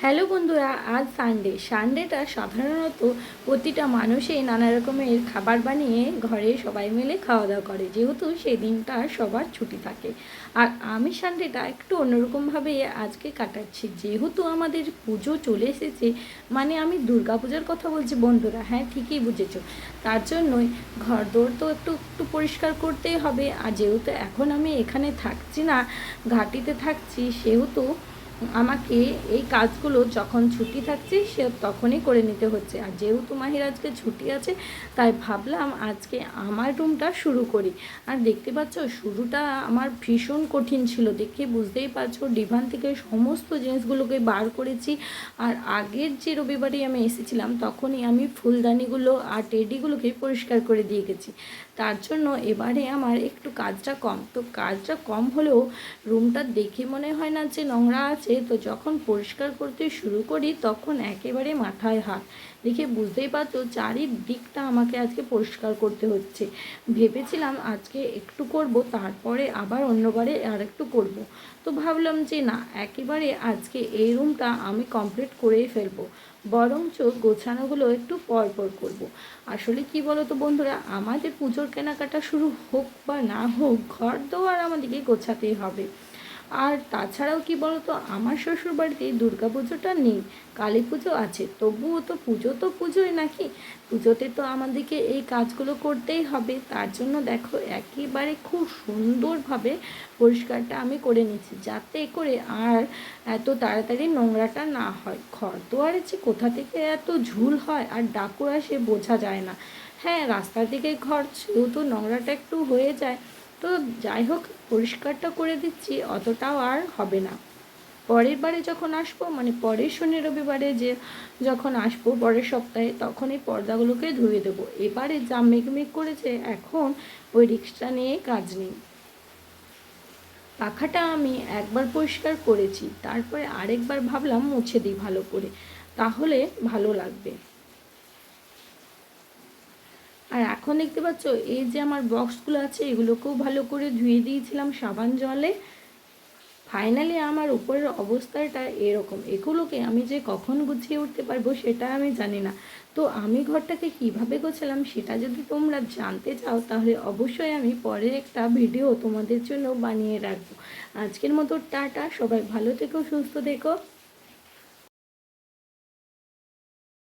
Hello বন্ধুরা, আজ সানডেটা সাধারণত প্রতিটা মানুষই নানা রকমের খাবার বানিয়ে ঘরে সবাই মিলে খাওয়া দাওয়া করে, যেহেতু সেই দিনটা সবার ছুটি থাকে। আর আমি সানডেটা একটু অন্যরকমভাবে আজকে কাটাচ্ছি, যেহেতু আমাদের পুজো চলে এসেছে। মানে আমি দুর্গা পূজার কথা বলছি বন্ধুরা, হ্যাঁ ঠিকই বুঝেছো। তার জন্যই ঘর দোর তো একটু একটু পরিষ্কার করতেই হবে। আর যেহেতু এখন আমি এখানে থাকছি না, ঘাটিতে থাকছি, সেহেতু আমাকে এই কাজগুলো যখন ছুটি থাকছে সে তখনই করে নিতে হচ্ছে। আর যেহেতু মাহির আজকে ছুটি আছে, তাই ভাবলাম আজকে আমার রুমটা শুরু করি। আর দেখতে পাচ্ছ শুরুটা আমার ভীষণ কঠিন ছিল, দেখে বুঝতেই পারছো। ডিভান থেকে সমস্ত জিনিসগুলোকে বার করেছি। আর আগের যে রবিবারে আমি এসেছিলাম তখনই আমি ফুলদানিগুলো আর টেডিগুলোকে পরিষ্কার করে দিয়ে গেছি। তার জন্য এবারে আমার একটু কাজটা কম। তো কাজটা কম হলেও রুমটা দেখে মনে হয় না যে নোংরা আছে। তো যখন পরিষ্কার করতে শুরু করি তখন একেবারে মাথায় হাত, দেখে বুঝতেই পারছো চারিদিকটা আমাকে আজকে পরিষ্কার করতে হচ্ছে। ভেবেছিলাম আজকে একটু করব, তারপরে আবার অন্যবারে আর একটু করব। তো ভাবলাম যে না, একেবারে আজকে এই রুমটা আমি কমপ্লিট করেই ফেলবো, বরঞ্চ গোছানোগুলো একটু পর পর করবো। আসলে কি বলো তো বন্ধুরা, আমাদের পুজোর কেনাকাটা শুরু হোক বা না হোক, ঘর দোয়ার আমাদেরকে গোছাতেই হবে। আর তাছাড়াও কি বলতো, আমার শ্বশুরবাড়িতে দুর্গা পুজোটা নেই, কালী পুজো আছে, তবুও তো পুজো তো পুজোই নাকি। পুজোতে তো আমাদেরকে এই কাজগুলো করতেই হবে। তার জন্য দেখো একেবারে খুব সুন্দরভাবে পরিষ্কারটা আমি করে নিচ্ছি, যাতে করে আর এত তাড়াতাড়ি নোংরাটা না হয়। ঘর দুয়ারে যে কোথা থেকে এত ঝুল হয় আর ডাকুর আসে বোঝা যায় না। হ্যাঁ, রাস্তার দিকে ঘর, সেহেতু নোংরাটা একটু হয়ে যায়। তো যাই হোক, পরিষ্কারটা করে দিচ্ছি, অতটাও আর হবে না। পরের বারে যখন আসবো, মানে পরের শনি রবিবারে যে যখন আসবো পরের সপ্তাহে, তখন এই পর্দাগুলোকে ধুয়ে দেবো। এবারে যা মেঘমেঘ করেছে, এখন ওই রিক্সটা নিয়ে কাজ নেই। পাখাটা আমি একবার পরিষ্কার করেছি, তারপরে আরেকবার ভাবলাম মুছে দিই ভালো করে, তাহলে ভালো লাগবে। আর এখন দেখতে পাচ্ছ এই যে আমার বক্সগুলো আছে, এগুলোকেও ভালো করে ধুয়ে দিয়েছিলাম সাবান জলে। ফাইনালি আমার উপরের অবস্থাটা এরকম। এগুলোকে আমি যে কখন গুছিয়ে উঠতে পারবো সেটা আমি জানি না। তো আমি ঘরটাকে কিভাবে গোছালাম সেটা যদি তোমরা জানতে চাও, তাহলে অবশ্যই আমি পরে একটা ভিডিও তোমাদের জন্য বানিয়ে রাখবো। আজকের মতো টাটা, সবাই ভালো থেকো, সুস্থ থেকো।